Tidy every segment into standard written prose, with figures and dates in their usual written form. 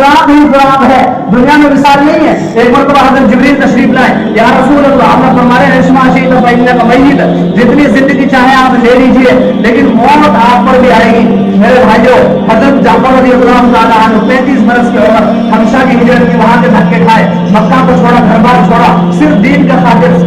فراق ہی فراق ہے، دنیا میں مثال نہیں ہے. ایک مرتبہ حضرت جبریل تشریف لائے، یا رسول اللہ، آپ نے فرمایا اشما شئت فإنک میت، جتنی زندگی چاہے آپ لے لیجئے لیکن موت آپ پر بھی آئے گی. میرے بھائیو، حضرت جعفر رضی اللہ تعالیٰ عنہ 35 برس کی عمر، حبشہ کی ہجرت کی، وہاں کے دھکے کھائے، مکہ کو چھوڑا، گھر بار چھوڑا، صرف دین کا خاطر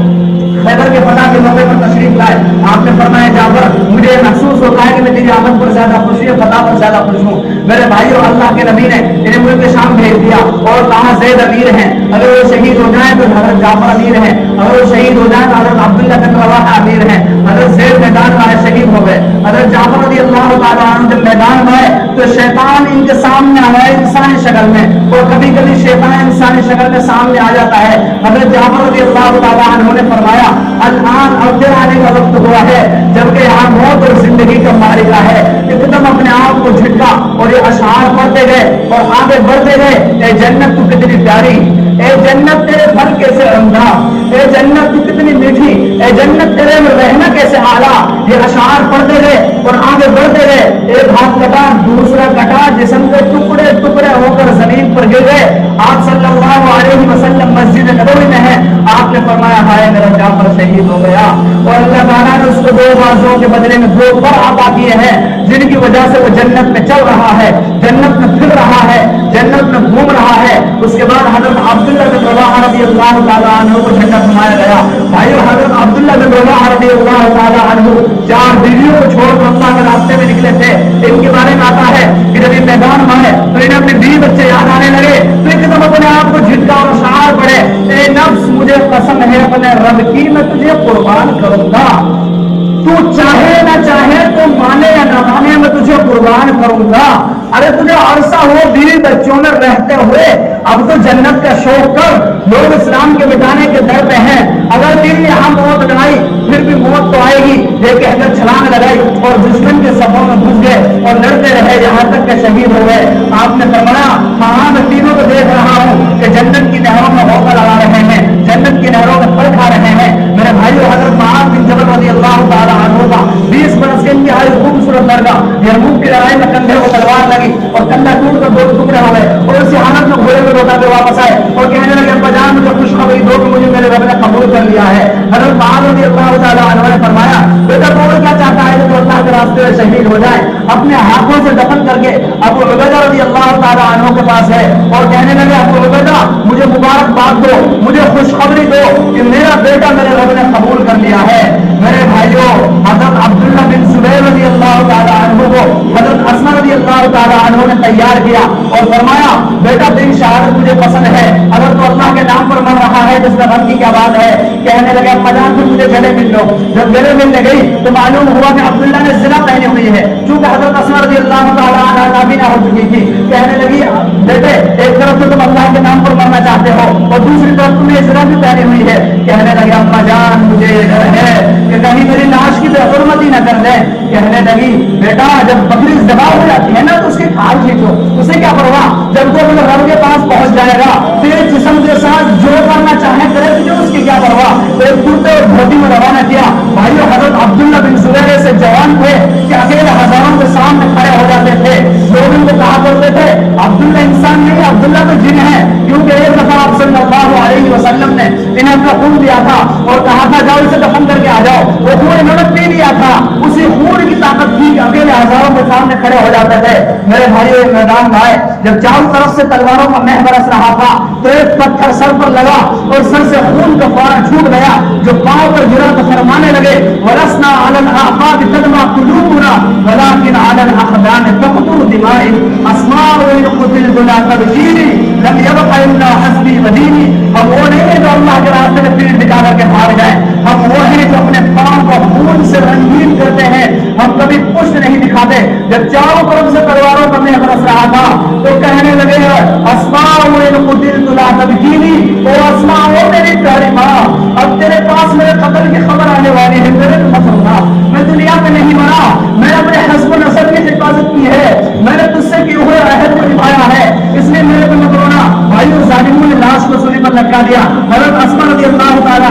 خیبر کے فتح کے موقع پر تشریف لائے. آپ نے فرمایا جعفر مجھے محسوس ہوتا ہے کہ میں تیری آمد پر زیادہ خوش ہوں، فتح پر زیادہ خوش ہوں. میرے بھائیو، اللہ کے نبی نے انہیں ملک شام بھیج دیا اور کہاں زید امیر ہیں، اگر وہ شہید ہو جائیں تو حضرت جعفر امیر ہیں، اگر وہ شہید ہو جائیں تو حضرت عبداللہ بن رواحہ امیر ہیں. حضرت زید میدان میں شہید ہو گئے. حضرت جعفر رضی اللہ تعالیٰ عنہ جب میدان میں آئے تو شیطان ان کے سامنے آیا انسانی شکل میں، اور کبھی کبھی شیطان انسانی شکل میں سامنے آ جاتا ہے. حضرت جعفر رضی اللہ تعالیٰ عنہ نے فرمایا الان اب آنے کا وقت ہوا ہے جبکہ یہاں موت اور زندگی کا معرکہ ہے. ایک دم اپنے آپ کو جھٹکا اور یہ اشعار پڑھتے گئے اور آگے بڑھتے گئے. اے جنت تو کتنی پیاری، اے جنت تیرے پھل کیسے عمدہ، اے جنت تو کتنی میٹھی، اے جنت تیرے میں رہنا کیسے اعلیٰ. یہ اشعار پڑھتے گئے اور آگے بڑھتے گئے. ایک ہاتھ کٹا، دوسرا کٹا، جسم کے ٹکڑے ٹکڑے ہو کر زمین پر گر گئے. آپ صلی اللہ علیہ وسلم مسجد نبوی میں ہیں. آپ نے فرمایا ہائے میرا جعفر شہید ہو گیا. اور اللہ تعالیٰ نے اس کو 2 بازوں کے بدلے میں 2 پر عطا کیے ہیں جن کی وجہ سے وہ جنت میں چل رہا ہے، جنت میں پھر رہا ہے، جنت میں گھوم رہا ہے. اس کے بعد حضرت عبداللہ بن رواحہ رضی اللہ تعالیٰ عنہ کو جنت سنایا گیا. بھائیو، حضرت عبداللہ بن رواحہ رضی اللہ تعالیٰ عنہ 4 بیویوں کو چھوڑ کر اللہ کے راستے میں نکلے تھے. ان کے بارے میں آتا ہے کہ جب یہ میدان میں آئے تو انہیں اپنے بیوی بچے یاد آنے لگے تو ایک دم اپنے آپ کو جھٹکا اور اشعار پڑے. اے نفس مجھے قسم ہے اپنے رب کی میں تجھے قربان کروں گا، تو چاہے نہ چاہے، تو مانے یا نہ مانے، میں تجھے قربان کروں گا. ارے تجھے عرصہ ہو بیوی بچوں میں رہتے ہوئے، اب تو جنت کا شوق کر. لوگ اسلام کے مٹانے کے در پہ ہیں، اگر دل نے یہاں موت لگائی پھر بھی موت تو آئے گی. یہ کہہ کر چھلانگ لگائی اور دشمن کے صفوں میں گھس گئے اور لڑتے رہے یہاں تک کہ شہید ہو گئے. آپ نے فرمایا ہاں میں تینوں کو دیکھ رہا ہوں کہ جنت کی نہروں میں ہوکر لگا رہے ہیں، جنت کی نہروں میں پھل کھا رہے ہیں. میرے بھائیو، حضرت معاذ بن جبل رضی اللہ تعالیٰ عنہ کا 20 برس کے انتہائی خوبصورت لڑکا، یرموک کی لڑائی میں کندھے کو تلوار لگی اور کندھا ٹوٹ کر 2 ٹکڑے ہو گئے اور اسی حالت میں گھوڑے میں لوٹا کے واپس آئے اور کہنے لگے ابا جان مجھے خوشخبری دو کہ مجھے میرے رب نے قبول کر لیا ہے. حضرت معاذ رضی اللہ تعالیٰ عنہ نے فرمایا بیٹا تو کیا چاہتا ہے کہ اللہ کے راستے میں شہید ہو جائے. اپنے ہاتھوں سے دفن کر کے ابو عبیدہ رضی اللہ تعالیٰ عنہ کے پاس ہے اور کہنے لگے ابو عبیدہ مجھے مبارکباد دو، مجھے خوشخبری دو کہ میرا بیٹا میرے رب نے قبول کر لیا ہے. میرے بھائیوں، حضرت عبداللہ بن زبیر رضی اللہ تعالیٰ عنہ کو حضرت اسما رضی اللہ تعالیٰ عنہ نے تیار کیا اور فرمایا بیٹا تیری شہادت مجھے پسند ہے، اگر تو اللہ کے نام پر مر رہا ہے تو اس میں غم کی کیا بات ہے. کہنے لگے ابا جان تم مجھے گلے مل لو. جب گلے ملنے گئی تو معلوم ہوا کہ عبداللہ نے زنا پہنی ہوئی ہے، چونکہ حضرت اسما رضی اللہ تعالیٰ عنہ نابینا ہو چکی تھی. کہنے لگی بیٹے ایک طرف تو تم اللہ کے نام پر مرنا چاہتے ہو اور دوسری طرف تمہیں زنا بھی پہنی ہوئی ہے. کہنے لگے ابا جان مجھے ڈر ہے کہ کہیں میری لاش کی بے حرمتی نہ کر دیں. کہنے لگی بیٹا جب بکری ذبح ہو جاتی ہے نا تو اس کی کھال کھینچو، اسے کیا پرواہ، جب وہ اپنے رب کے پاس پہنچ جائے گا تیرے جسم کے ساتھ جو کرنا چاہے کرے تجھے اس کی کیا پرواہ. تو ایک کرتے اور دھوتی میں روانہ کیا. بھائیو، حضرت عبداللہ بن زبیر سے جوان تھے کہ اکیلے ہزاروں کے سامنے کھڑے ہو جاتے تھے. لوگ ان کو کہا کرتے تھے عبداللہ انسان نہیں، عبداللہ تو جن ہے، کیونکہ ایک دفعہ آپ صلی اللہ علیہ وسلم نے انہیں اپنا خون دیا تھا اور کہا تھا جاؤ اسے دفن کر کے آ جاؤ. وہ خون انہوں نے پی لیا تھا، اسی خون کی طاقت تھی کہ اکیلے ہزاروں کے سامنے کھڑے ہو جاتے تھے. میرے بھائیو، میدان میں آئے جب چاروں طرف سے تلواروں کا مہ برس رہا تھا تو ایک پتھر سر پر لگا اور سر سے خون کا فوارہ چھوٹ گیا. جو پاؤں پر گرا تو فرمانے لگے ولسنا علی الاعقاب تدمع قلوبنا ولكن على الاقدام تقطر دماء اسماء ان قتلت لا تبكيني لم يبق الا حسبي وديني. ہم وہ نہیں جو اللہ کے راستے میں پیٹ دکھا کر کے بھاگ جائیں، ہم وہ ہیں جو اپنے پاؤں کو خون سے رنگین کرتے ہیں، ہم کبھی پشت نہیں دکھاتے. جب چاروں طرف سے تلواروں کا مہ برس رہا تھا تو کہنے لگے اسماء ان قتلت لا تبكيني، او اسماء وہ میری پیاری ماں اب تیرے پاس میرے قتل کی خبر آنے والی ہے، میرے مسلمہ میں دنیا میں نہیں مرا، میں نے اپنے حسب و نسب کی حفاظت کی ہے، میں نے تجھ سے کیے ہوئے عہد کو نبھایا ہے، اس لیے میرے کو مت رونا. بھائیو، ظالموں نے لاش کو سولی پر لٹکا دیا. حضرت اسما رضی اللہ تعالیٰ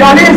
40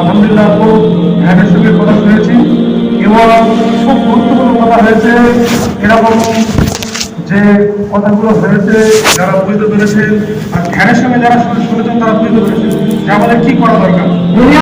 আলহামদুলিল্লাহ খুব ধ্যানের সঙ্গে কথা শুনেছি এবং খুব গুরুত্বপূর্ণ কথা হয়েছে। এরকম যে কথাগুলো হয়েছে যারা বুঝতে পেরেছেন আর ধ্যানের সঙ্গে যারা শুনেছেন তারা বুঝতে পেরেছেন যে আমাদের কি করা দরকার।